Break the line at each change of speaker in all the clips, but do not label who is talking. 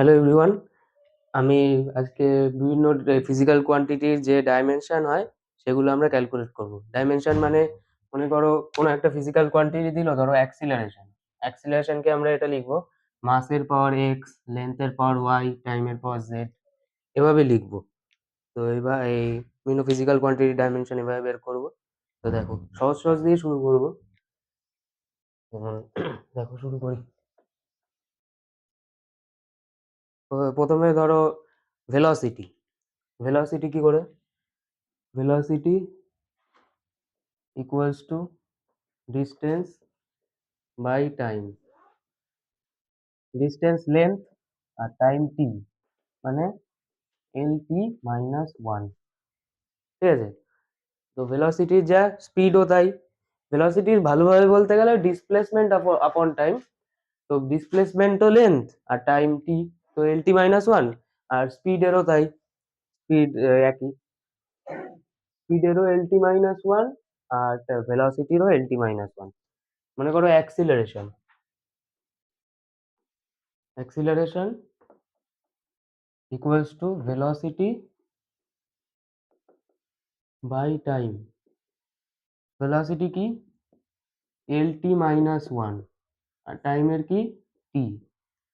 Hello everyone, আমি আজকে বিভিন্ন ফিজিক্যাল কোয়ান্টিটির যে ডাইমেনশন হয় সেগুলো আমরা ক্যালকুলেট করব। ডাইমেনশন মানে মনে করো কোনো একটা ফিজিক্যাল কোয়ান্টিটি দিল, ধরো অ্যাক্সিলারেশন। অ্যাক্সিলারেশনকে আমরা এটা লিখবো মাসের পাওয়ার এক্স, লেন্থের পাওয়ার ওয়াই, টাইমের পাওয়ার জেড, এভাবে লিখবো। তো এবার এই বিভিন্ন ফিজিক্যাল কোয়ান্টিটির ডাইমেনশন এভাবে বের করব। তো দেখো, সহজ সহজ দিয়ে শুরু করবো। যেমন দেখো, শুরু করি। প্রথমে ধরো ভেলোসিটি। ভেলোসিটি কি করে? Velocity equals to distance by time. Distance length আর টাইম টি, মানে এল টি মাইনাস ওয়ান। ঠিক আছে? তো ভেলোসিটির যা স্পিডও তাই। ভেলোসিটির ভালোভাবে বলতে গেলে ডিসপ্লেসমেন্ট আপন টাইম। তো ডিসপ্লেসমেন্টও লেন্থ আর টাইম টি, তো এল টি মাইনাস ওয়ান। আর স্পিডেরও তাই, স্পিড একই। স্পিডেরও এল টি মাইনাস ওয়ান, আর ভেলোসিটিরও এল টি মাইনাস ওয়ান। মনে করো acceleration. Acceleration equals to velocity by time. velocity কি? lt minus 1 আর টাইমের কি? t।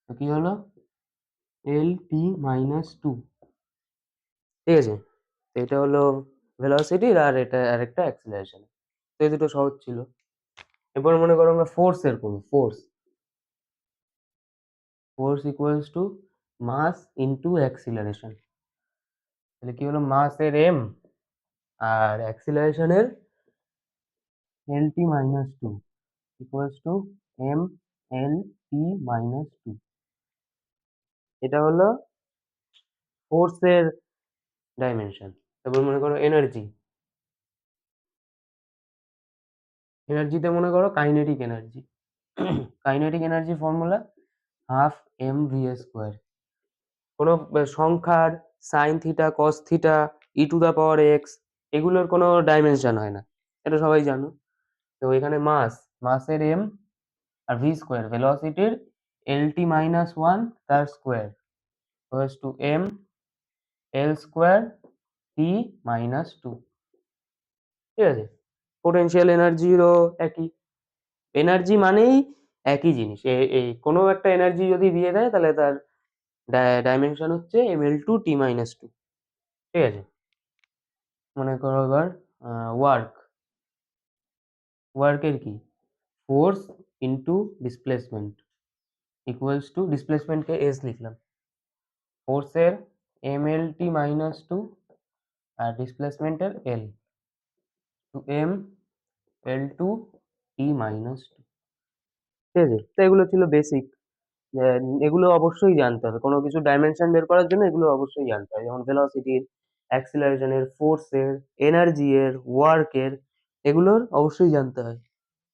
তো কি হলো? lt minus 2। ঠিক আছে? তো এটা হলো ভেলোসিটি, আর এটা আরেকটা অ্যাক্সিলারেশন। তো এই দুটো সহজ ছিল। এবার মনে করো আমরা ফোর্স এর করব। Force force equals to mass into acceleration. তাহলে কি হলো? মাস এর m R অ্যাক্সিলারেশনের lt minus 2 equals to m l t minus 2। এটা হলো ফোর্সের ডাইমেনশন। তারপর মনে করো এনার্জি। এনার্জিতে মনে করো kinetic energy. Kinetic energy formula half m v square. কোনো সংখ্যার sine theta, cos theta, e to the power x, এগুলোর কোনো ডাইমেনশন হয় না, এটা সবাই জানো। তো এখানে মাসের এম আর ভি স্কোয়ার, ভেলোসিটির এল টি মাইনাস ওয়ান তার square, to M L square T minus two. ঠিক আছে? পোটেনশিয়াল এনার্জিরও একই। এনার্জি মানেই একই জিনিস। এই কোনো একটা এনার্জি যদি দিয়ে দেয় তাহলে তার ডাইমেনশন হচ্ছে M L two T minus two. ঠিক আছে? মনে করো এবার ওয়ার্ক। ওয়ার্কের কি? Force into displacement equals to, ডিসপ্লেসমেন্টকে এস লিখলাম, ফোর্সের M L T minus two আর ডিসপ্লেসমেন্টের L, to M L two T minus two. ঠিক আছে? তো এগুলো ছিল বেসিক। এগুলো অবশ্যই জানতে হবে, কোনো কিছু ডাইমেনশন বের করার জন্য এগুলো অবশ্যই জানতে হবে, যেমন ভেলোসিটির, অ্যাক্সিলারেশনের, ফোর্সের, এনার্জি এর, ওয়ার্কের, এগুলোর অবশ্যই জানতে হয়।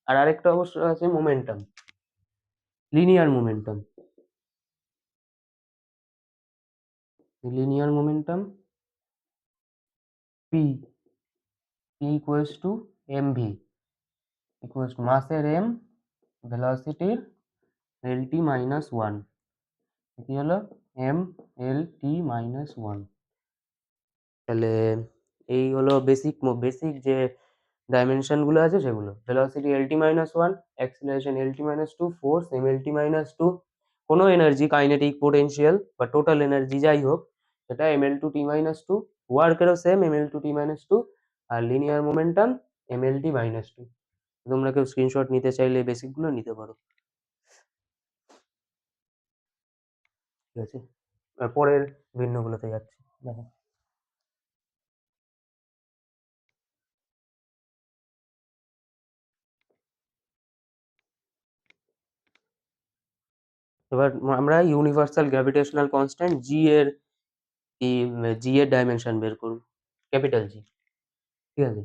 আর আরেকটা অবশ্য আছে momentum, linear momentum. Linear momentum p, p equals to m v, equals to মাসের এম, ভেলোসিটির এল টি মাইনাস ওয়ান। কি হলো? M L T minus one. তাহলে এই হলো বেসিক বেসিক যে ডাইমেনশন গুলো আছে সেগুলো। Velocity L T minus one, acceleration L T minus two, force M L T minus two, কোনো এনার্জি কাইনেটিক, পোটেনশিয়াল বা টোটাল এনার্জি যাই হোক সেটা M L two T minus two. ওয়ার্কেরও same M L two T minus two. আর linear momentum M L T minus two. তোমরা কেউ screenshot নিতে চাইলে বেসিক গুলো নিতে পারো। ঠিক আছে? আর পরের ভিন্নগুলোতে যাচ্ছি। দেখো, এবার আমরা ইউনিভার্সাল গ্র্যাভিটেশনাল কনস্ট্যান্ট জি এর জি এর ডাইমেনশন বের করব। ক্যাপিটাল জি। ঠিক আছে?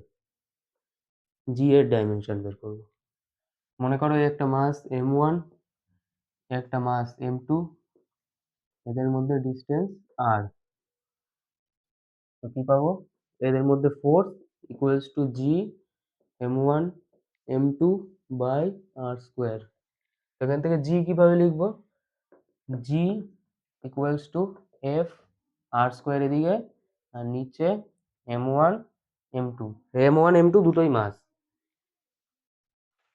জি এর ডাইমেনশন বের করব। মনে করো একটা মাস এম ওয়ান, একটা মাস এম টু, এদের মধ্যে ডিস্টেন্স আর। তো কি পাবো? এদের মধ্যে force equals to G M one M two by R square. এখান থেকে জি কিভাবে লিখবো? G equals to F R square এদিকে, আর নিচে m1 m2, m1 m2 দুটোই মাস।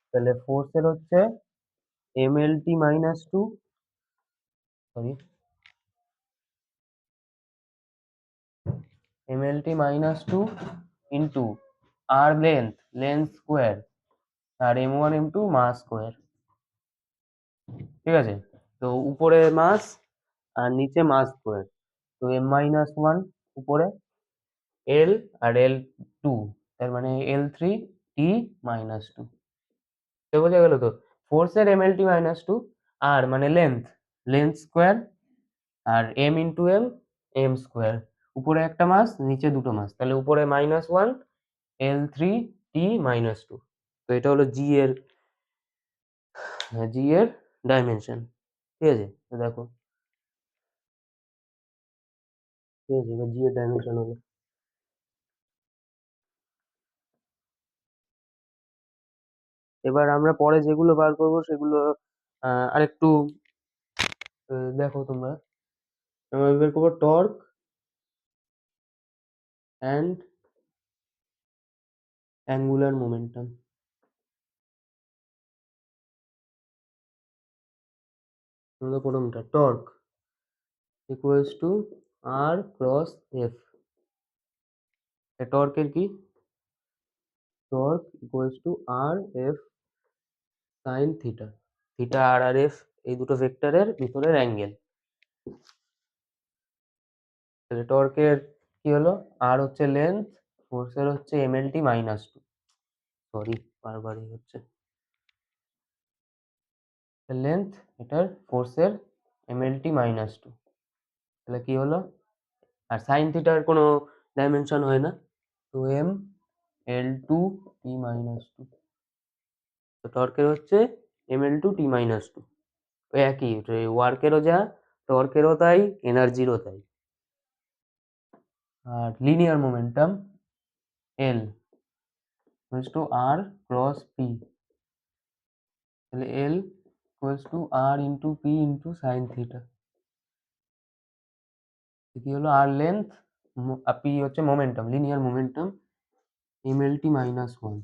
তাহলে ফোর্সের হচ্ছে mlt minus two, sorry mlt minus two into R length square, আর m1 m2 মাস স্কোয়ার। ঠিক আছে, তো উপরে মাস আর নিচে মাস স্কোয়ার, তো m মাইনাস ওয়ান উপরে, এল আর এল টু, তার মানে L three T minus two. তো বোঝা গেল তো, ফোর্সের mlt মাইনাস টু, আর মানে লেন্থ স্কোয়ার, আর এম ইন্টু এম স্কোয়ার, উপরে একটা মাস নিচে দুটো মাস, তাহলে উপরে minus one L three T minus two. তো এটা হলো জি এর ডাইমেনশন। ঠিক আছে, তো দেখো, ঠিক আছে, এবার জি এর ডাইমেনশন হলো, এবার আমরা পরে যেগুলো বার করবো সেগুলো আরেকটু দেখো তোমরা। আমরা বের করবো টর্ক অ্যান্ড অ্যাঙ্গুলার মোমেন্টাম। আমাদের প্রথমটা torque equals to R cross F. টর্কের কি, torque equals to R F sine theta, theta R F এই দুটো ভেক্টরের ভিতরের অ্যাঙ্গেল। তাহলে টর্কের কি হলো, আর হচ্ছে লেন্থ, ফোর্সের হচ্ছে mlt মাইনাস টু, সরি বারবারই হচ্ছে, লেন্থ এটার ফোর্সের mlt মাইনাস টু, তাহলে কি হলো, আর সাইন থিটার কোনো ডাইমেনশন হয় না, তো M L two T minus two. তো টর্কের হচ্ছে M L two T minus two, ওই একই, ওয়ার্কেরও যা, টর্কেরও তাই, এনার্জিরও তাই। আর linear momentum L equals to R cross P, তাহলে L equals to R into P into sine theta. কি হলো, আর লেন্থ, পি হচ্ছে momentum, linear momentum, M L T minus one,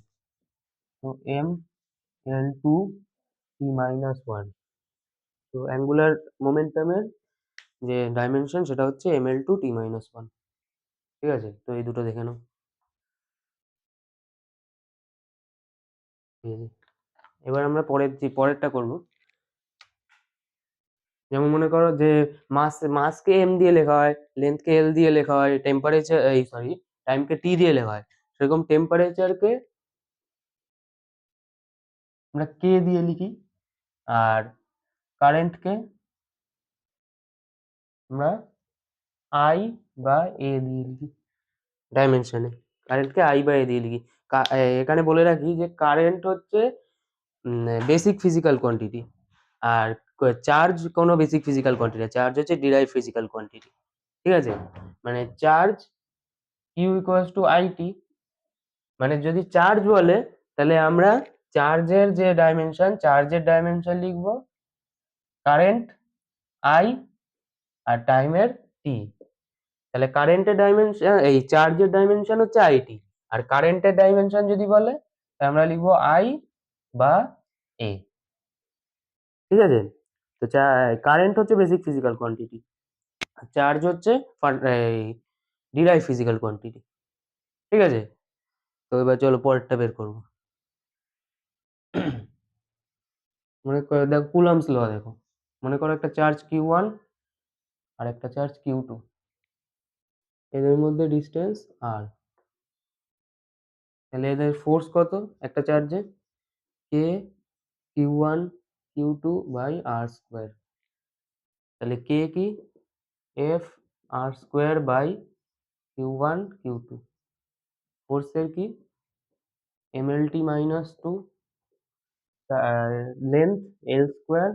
তো M L two T minus one. তো angular মোমেন্টামের যে dimension সেটা হচ্ছে M L two T minus one. ঠিক আছে, তো এই দুটো দেখে নাও। ঠিক আছে, এবার আমরা পরেরটা করব। যেমন মনে করো যে মাসকে এম দিয়ে লেখা হয়, লেন্থকে এল দিয়ে লেখা হয়, টেম্পারেচার এই সরি টাইমকে টি দিয়ে লেখা হয়, সেরকম টেম্পারেচারকে আমরা কে দিয়ে লিখি, আর কারেন্টকে আমরা আই বা এ দিয়ে লিখি। ডাইমেনশনে কারেন্টকে আই বা এ দিয়ে লিখি। এখানে বলে রাখি যে কারেন্ট হচ্ছে বেসিক ফিজিক্যাল কোয়ান্টিটি, আর চার্জ কোনো বেসিক ফিজিক্যাল কোয়ান্টিটি, চার্জ হচ্ছে ডিরাইভ ফিজিক্যাল কোয়ান্টিটি। ঠিক আছে, মানে charge q equals to I T, মানে যদি চার্জ বলে তাহলে আমরা চার্জের ডাইমেনশন লিখবো কারেন্ট আই আর টাইমের টি। তাহলে কারেন্টের ডাইমেনশন, এই চার্জের ডাইমেনশন হচ্ছে আইটি, আর কারেন্টের ডাইমেনশন যদি বলে তাহলে আমরা লিখবো আই বা এ। ঠিক আছে, তো কারেন্ট হচ্ছে বেসিক ফিজিক্যাল কোয়ান্টিটি, আর চার্জ হচ্ছে ডিরাইভ ফিজিক্যাল কোয়ান্টিটি। ঠিক আছে, তো এবার চলো পরেরটা বের করবো। মনে করো, দেখো কুলম্বস ল দেখো, মনে করো একটা চার্জ কিউ ওয়ান আর একটা চার্জ কিউ টু, এদের মধ্যে ডিস্টেন্স আর, তাহলে এদের ফোর্স কত একটা চার্জে, K Q one Q two by R square. তাহলে কে কি, F R square by Q one Q two. ফোর্সের কি, M L T minus two, length L square,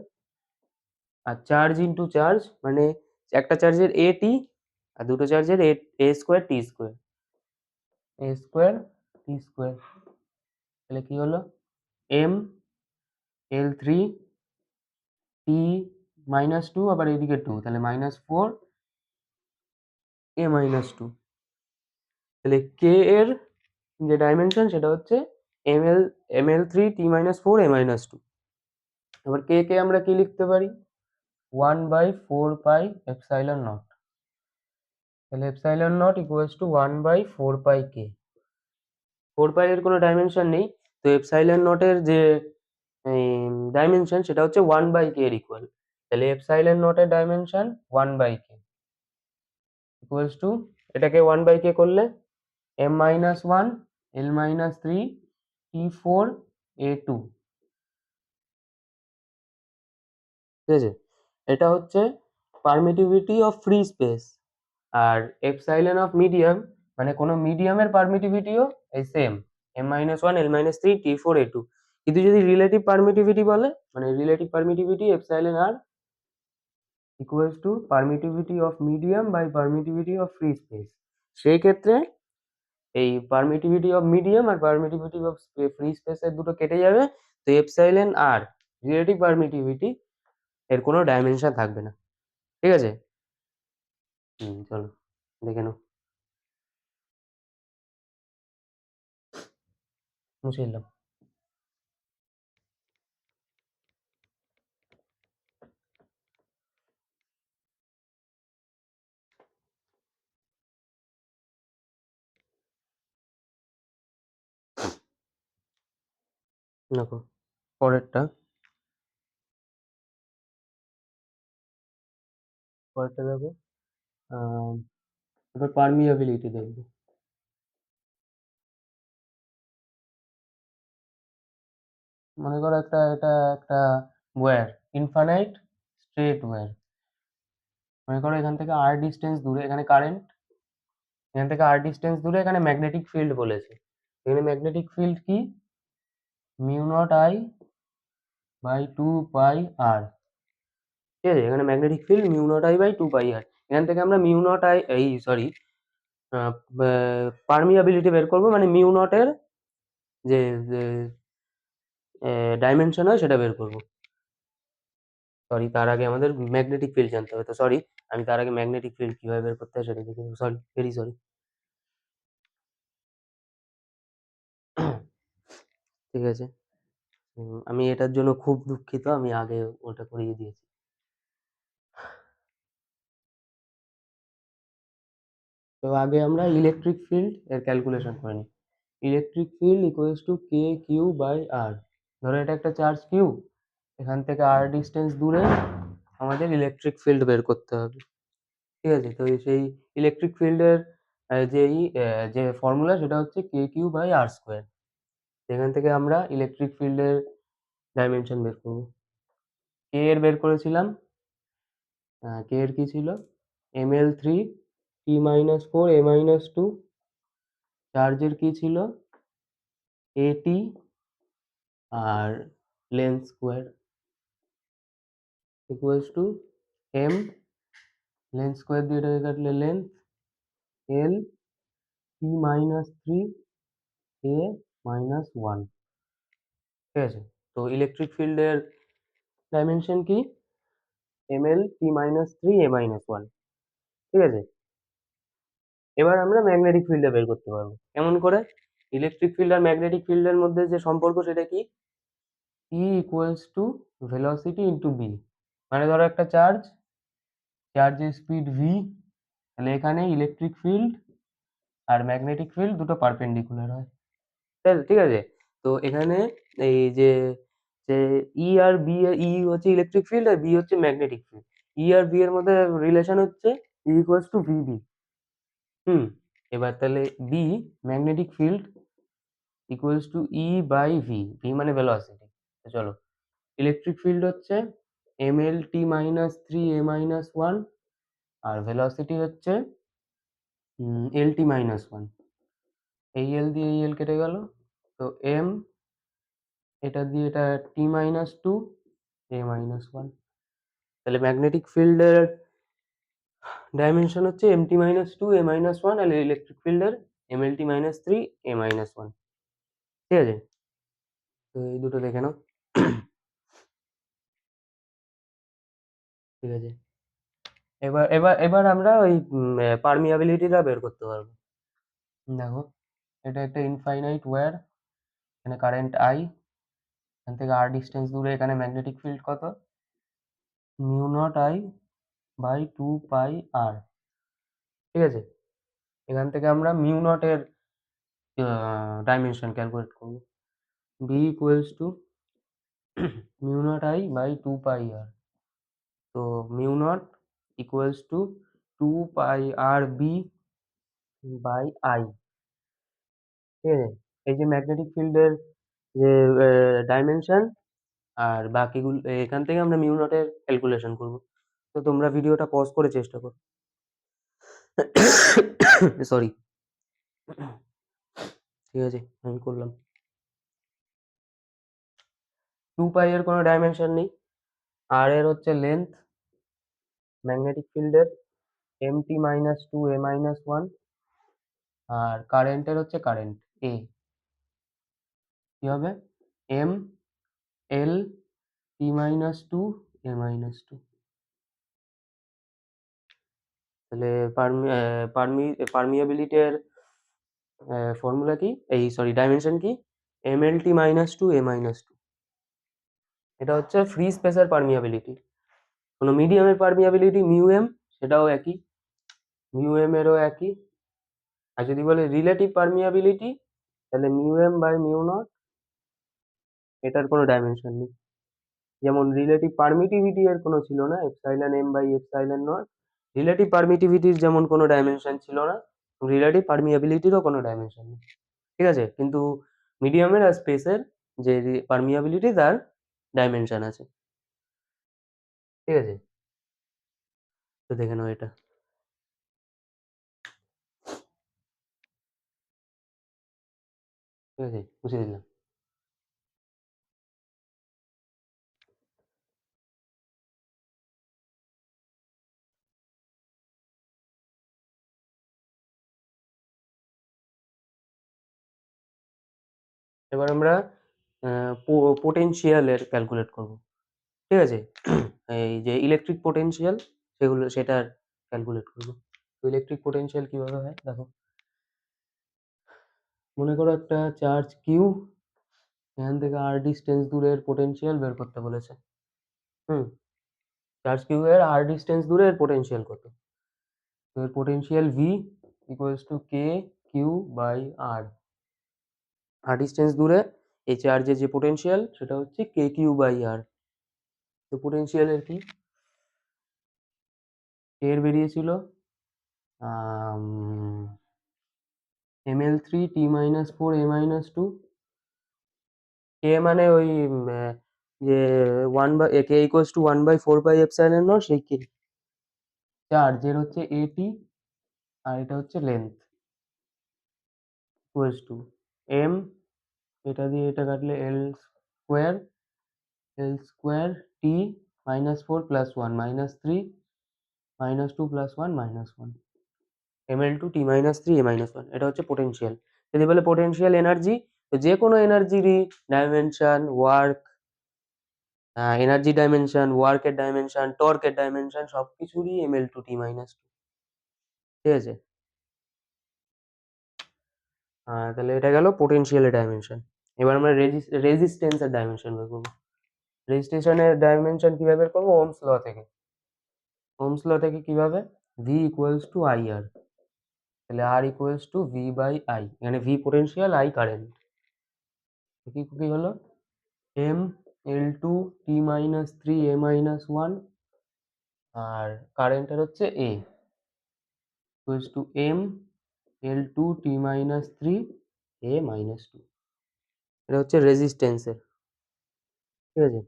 আর চার্জ ইন্টু চার্জ, মানে একটা চার্জের এ টি আর দুটো চার্জের A square T square, A square T square. তাহলে কি হলো, এম এল থ্রি টি -2 আবার এইদিকে 2, তাহলে -4 a - 2। তাহলে k এর যে ডাইমেনশন সেটা হচ্ছে ml3 t - 4 a - 2। এবার k কে আমরা কি লিখতে পারি? 1/4 পাই এপসাইলন নট। তাহলে epsilon not equals to 1/4 pi k। 4 পাই এর কোনো ডাইমেনশন নেই, তো এপসাইলন নটের যে ডাইমেনশন সেটা হচ্ছে 1/k এর ইকুয়াল। তাহলে এপসাইলন নটের ডাইমেনশন 1/k ইকুয়ালস টু, এটাকে 1/k করলে m-1 l-3 t4 a2। ঠিক আছে, এটা হচ্ছে পারমিটিভিটি অফ ফ্রি স্পেস। আর এপসাইলন অফ মিডিয়াম মানে কোনো মিডিয়ামের পারমিটিভিটিও এই same, m-1 l-3 t4 a2। কিন্তু যদি রিলেটিভ পারমিটিভিটি বলে, মানে relative permittivity epsilon r equals to permittivity of medium by permittivity of free space, সেই ক্ষেত্রে এই পারমিটিভিটি অফ মিডিয়াম আর পারমিটিভিটি অফ ফ্রি স্পেসের দুটো কেটে যাবে, তো এপসাইলন আর রিলেটিভ পারমিটিভিটি এর কোনো ডাইমেনশন থাকবে না। ঠিক আছে, চলো দেখে নাও, মুছে দিলাম। দেখো পরেরটা, দেখো আহ, এবার পারমিয়াবিলিটি দেখবো। মনে করো এটা একটা ওয়্যার, ইনফাইনাইট স্ট্রেট ওয়্যার। মনে করো এখান থেকে আর ডিস্টেন্স দূরে এখানে কারেন্ট, এখান থেকে আর ডিস্টেন্স দূরে এখানে ম্যাগনেটিক ফিল্ড বলেছে। এখানে ম্যাগনেটিক ফিল্ড কি, μ0I/2πr। ঠিক আছে, এখানে ম্যাগনেটিক ফিল্ড μ0I/2πr। এখান থেকে আমরা μ0I এই সরি পারমিয়াবিলিটি বের করবো, মানে μ0 এর যে ডাইমেনশন হয় সেটা বের করবো। সরি, তার আগে আমাদের ম্যাগনেটিক ফিল্ড জানতে হবে, তো সরি আমি তার আগে ম্যাগনেটিক ফিল্ড কিভাবে বের করতে হয় সেটা দেখে নেবো। Sorry, very sorry. ঠিক আছে, আমি এটার জন্য খুব দুঃখিত, আমি আগে ওটা করিয়ে দিয়েছি। তো আগে আমরা ইলেকট্রিক ফিল্ড এর ক্যালকুলেশন করে নিই। Electric field equals to K Q by R. ধরো এটা একটা চার্জ কিউ, এখান থেকে আর ডিস্টেন্স দূরে আমাদের ইলেকট্রিক ফিল্ড বের করতে হবে। ঠিক আছে, তো সেই ইলেকট্রিক ফিল্ডের যে ফর্মুলা সেটা হচ্ছে কে কিউ বাই আর স্কোয়ার। এখান থেকে আমরা ইলেকট্রিক ফিল্ডের ডাইমেনশন বের করবো। কে এর বের করেছিলাম, কে এর কি ছিল, ml3 t - 4 a - 2। চার্জের কি ছিল, এটি আর length square equals to M, length square দিয়ে এটাকে কাটলে লেন্থ, এল t - 3 a - 1। ঠিক আছে, তো ইলেকট্রিক ফিল্ডের ডাইমেনশন কি, ml t - 3 a - 1। ঠিক আছে, এবার আমরা ম্যাগনেটিক ফিল্ডে বের করতে পারবো কেমন করে। ইলেকট্রিক ফিল্ড আর ম্যাগনেটিক ফিল্ডের মধ্যে যে সম্পর্ক সেটা কি, E equals to velocity into B. মানে ধরো একটা চার্জের স্পিড v, তাহলে এখানে ইলেকট্রিক ফিল্ড আর ম্যাগনেটিক ফিল্ড দুটো পারপেন্ডিকুলার হয়। ঠিক আছে, তো এখানে এই যে যে ই আর বি, ই হচ্ছে ইলেকট্রিক ফিল্ড আর বি হচ্ছে ম্যাগনেটিক ফিল্ড। ই আর বি এর মধ্যে রিলেশন হচ্ছে E equals to v B. Hmm, এবার তাহলে B magnetic field equals to E by v, v মানে ভেলোসিটি। চলো, ইলেকট্রিক ফিল্ড হচ্ছে ml t - 3 a - 1 আর ভেলোসিটি হচ্ছে lt - 1। এই এল দিয়ে এই এল কেটে গেল, তো এম, এটা দিয়ে এটা t - 2 a - 1। তাহলে ম্যাগনেটিক ফিল্ডের ডাইমেনশন হচ্ছে mt - 2 a - 1 আর ইলেকট্রিক ফিল্ডের mlt - 3 a - 1। ঠিক আছে, তো এই দুটো দেখে নাও। ঠিক আছে। এবার এবার এবার আমরা ওই পারমিয়াবিলিটিটা বের করতে পারবো। দেখো, এটা একটা ইনফাইনাইট ওয়্যার, এখানে কারেন্ট আই, এখান থেকে আর ডিস্টেন্স দূরে, এখানে ম্যাগনেটিক ফিল্ড কত, mu naught I by 2 pi R. ঠিক আছে, এখান থেকে আমরা মিউ নট এর ডাইমেনশন ক্যালকুলেট করবো। B equals to mu naught I by 2 pi R. তো mu naught equals to 2 pi R B by I. ঠিক আছে, এই যে ম্যাগনেটিক ফিল্ডের যে ডাইমেনশন, আর বাকিগুলো এখান থেকে আমরা মিউ নটের ক্যালকুলেশন করবো। তো তোমরা ভিডিওটা পজ করে চেষ্টা করো। সরি। ঠিক আছে, আমি করলাম। 2 পাই এর কোনো ডাইমেনশন নেই, আর এর হচ্ছে লেন্থ ম্যাগনেটিক ফিল্ডের, mt-2a-1, আর কারেন্টের হচ্ছে কারেন্ট এ, কি হবে, m l t-2 a-2। তাহলে পারমিয়াবিলিটির ফর্মুলা কি, এই সরি ডাইমেনশন কি, mlt-2a-2। এটা হচ্ছে ফ্রি স্পেসের পারমিয়াবিলিটি। কোনো মিডিয়ামের পারমিয়াবিলিটি মিউ এম, সেটাও একই, মিউ এম এরও একই। আর যদি বলে রিলেটিভ পারমিয়াবিলিটি, তাহলে mu m by mu naught, এটার কোনো ডাইমেনশন নেই। যেমন রিলেটিভ পারমিটিভিটি এর কোনো ছিল না, epsilon M by epsilon naught, relative পারমিটিভিটির যেমন কোনো ডাইমেনশন ছিল না, রিলেটিভ পারমিয়াবিলিটিরও কোনো ডাইমেনশন নেই। ঠিক আছে, কিন্তু মিডিয়ামের আর স্পেসের যে পারমিয়াবিলিটি, তার ডাইমেনশন আছে। ঠিক আছে, তো দেখে নাও এটা। ঠিক আছে, মুছে দিলাম। এবার আমরা পোটেনশিয়ালের ক্যালকুলেট করব। ঠিক আছে, এই যে ইলেকট্রিক পোটেনশিয়াল, সেটার ক্যালকুলেট করব। তো ইলেকট্রিক পোটেনশিয়াল কিভাবে হয় দেখো, মনে করো একটা চার্জ কিউ, এখান থেকে আর ডিস্টেন্স দূরের পোটেনশিয়াল বের করতে বলেছে। হুম, চার্জ কিউ এর আর ডিস্টেন্স দূরে এর পোটেনশিয়াল কত, তো এর potential V equals to K Q by r. আর ডিস্টেন্স দূরে এই চার্জের যে পোটেনশিয়াল, সেটা হচ্ছে কে কিউ বাই আর। তো পোটেনশিয়ালের কি, এর বেরিয়েছিল ml3t-4a-2। কে মানে ওই যে 1 by k equals to 1/4 pi epsilon naught, সেই কে। চার্জের হচ্ছে এটি, আর এটা হচ্ছে লেন্থ, ইকুয়ালস টু এম, এটা দিয়ে এটা কাটলে স্কোয়ার এল স্কোয়ার, t-4 + 1 - 3 -2 + 1 -1, ml2t-3a-1, এটা হচ্ছে পোটেনশিয়াল। যদি বলে পোটেনশিয়াল এনার্জি, তো যে কোনো এনার্জিরই ডাইমেনশন, ওয়ার্ক, এনার্জি ডাইমেনশন, ওয়ার্কের ডাইমেনশন, টর্কের ডাইমেনশন, সবকিছুরই ml2t-2। ঠিক আছে, তাহলে এটা গেল পোটেনশিয়ালের ডাইমেনশন। এবার আমরা রেজিস্ট্যান্সের ডাইমেনশন বের করবো। রেজিস্ট্যান্সের ডাইমেনশন কিভাবে বের করবো, ওহমস ল থেকে। ওহমস ল থেকে কিভাবে, V equals to I R, তাহলে R equals to V by I, এখানে ভি পোটেনশিয়াল, আই কারেন্ট। কি কি হলো, এম L2t-3a-1, আর কারেন্টের হচ্ছে এ ইকুয়ালস টু এম L2t-3a-2। এটা হচ্ছে রেজিস্ট্যান্সের। ঠিক আছে,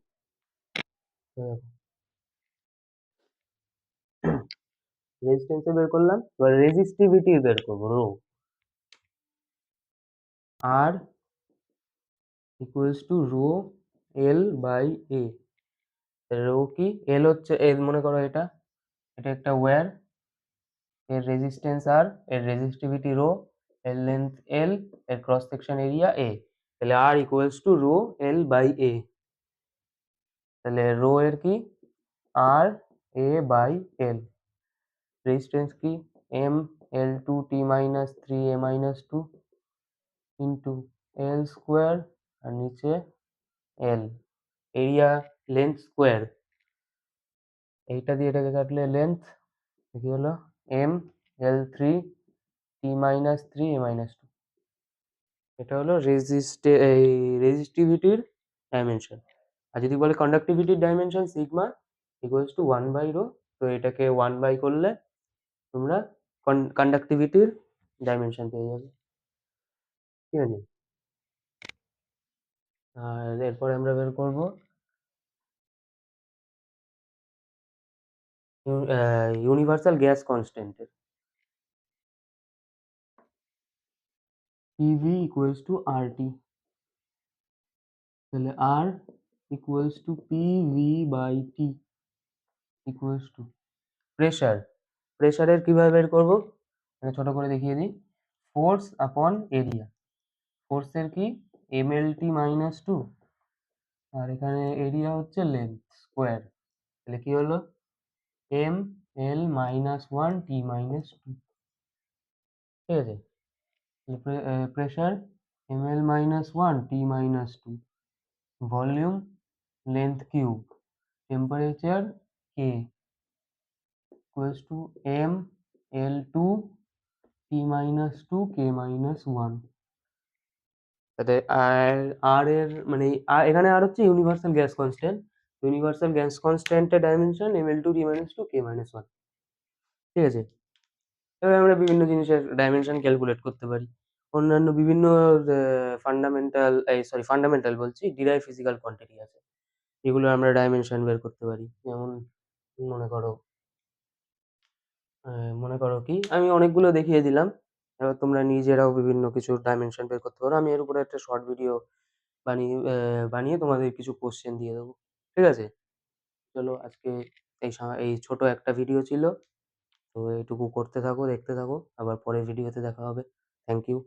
রেজিস্ট্যান্সে বের করলাম, এবার রেজিস্টিভিটি বের করবো, rho. R equals to rho L by A. Rho কি, এল হচ্ছে, এল মনে করো এটা, এটা একটা ওয়্যার, এর রেজিস্ট্যান্স আর, এর রেজিস্টিভিটি রো, এর লেন্থ এল, এর ক্রস সেকশন এরিয়া এ। তাহলে R equals to rho L by A. তাহলে রো এর কি, R A by L. Resistance কি? M L two T minus three A minus two into L square আর নিচে L. Area length square, এইটা দিয়ে এটাকে কাটলে লেন্থ কি হলো? M L three T minus three A minus two. এটা হলো রেজিস্টিভিটির ডাইমেনশন। আর যদি বলে কন্ডাক্টিভিটির dimension sigma equals to one by rho, তো এটাকে ওয়ান বাই করলে তোমরা কন্ডাক্টিভিটির ডাইমেনশন পেয়ে যাবে। ঠিক আছে, আর এরপরে আমরা বের করবো ইউনিভার্সাল গ্যাস কনস্ট্যান্টের। PV equals to R T, তাহলে R equals to PV by T equals to pressure. প্রেশারের কিভাবে বের করবো ছোট করে দেখিয়ে দিই। ফোর্স আপন এরিয়া। ফোর্সের কি? M L T minus two, আর এখানে এরিয়া হচ্ছে লেন্থ স্কোয়ার, তাহলে কি হলো? M L minus one T minus two. ঠিক আছে, pressure M L minus one T minus two, volume length cube, temperature K equals to M L two T minus two K minus one. তাতে আর R এর মানে এখানে R হচ্ছে universal gas constant. Universal gas কনস্ট্যান্টের dimension M L two T minus two K minus one. ঠিক আছে, এবার আমরা বিভিন্ন জিনিসের ডাইমেনশন ক্যালকুলেট করতে পারি। অন্যান্য বিভিন্ন ফান্ডামেন্টাল বলছি, ডিরাইভ ফিজিক্যাল কোয়ান্টিটি আছে, এগুলো আমরা ডাইমেনশন বের করতে পারি। যেমন মনে করো মনে করো কি আমি অনেকগুলো দেখিয়ে দিলাম, এবার তোমরা নিজেরাও বিভিন্ন কিছু ডাইমেনশন বের করতে পারো। আমি এর উপরে একটা শর্ট ভিডিও বানিয়ে তোমাদের কিছু কোশ্চেন দিয়ে দেবো। ঠিক আছে, চলো আজকে এই ছোট একটা ভিডিও ছিল, তো এইটুকু করতে থাকো, দেখতে থাকো, আবার পরের ভিডিওতে দেখা হবে। Thank you.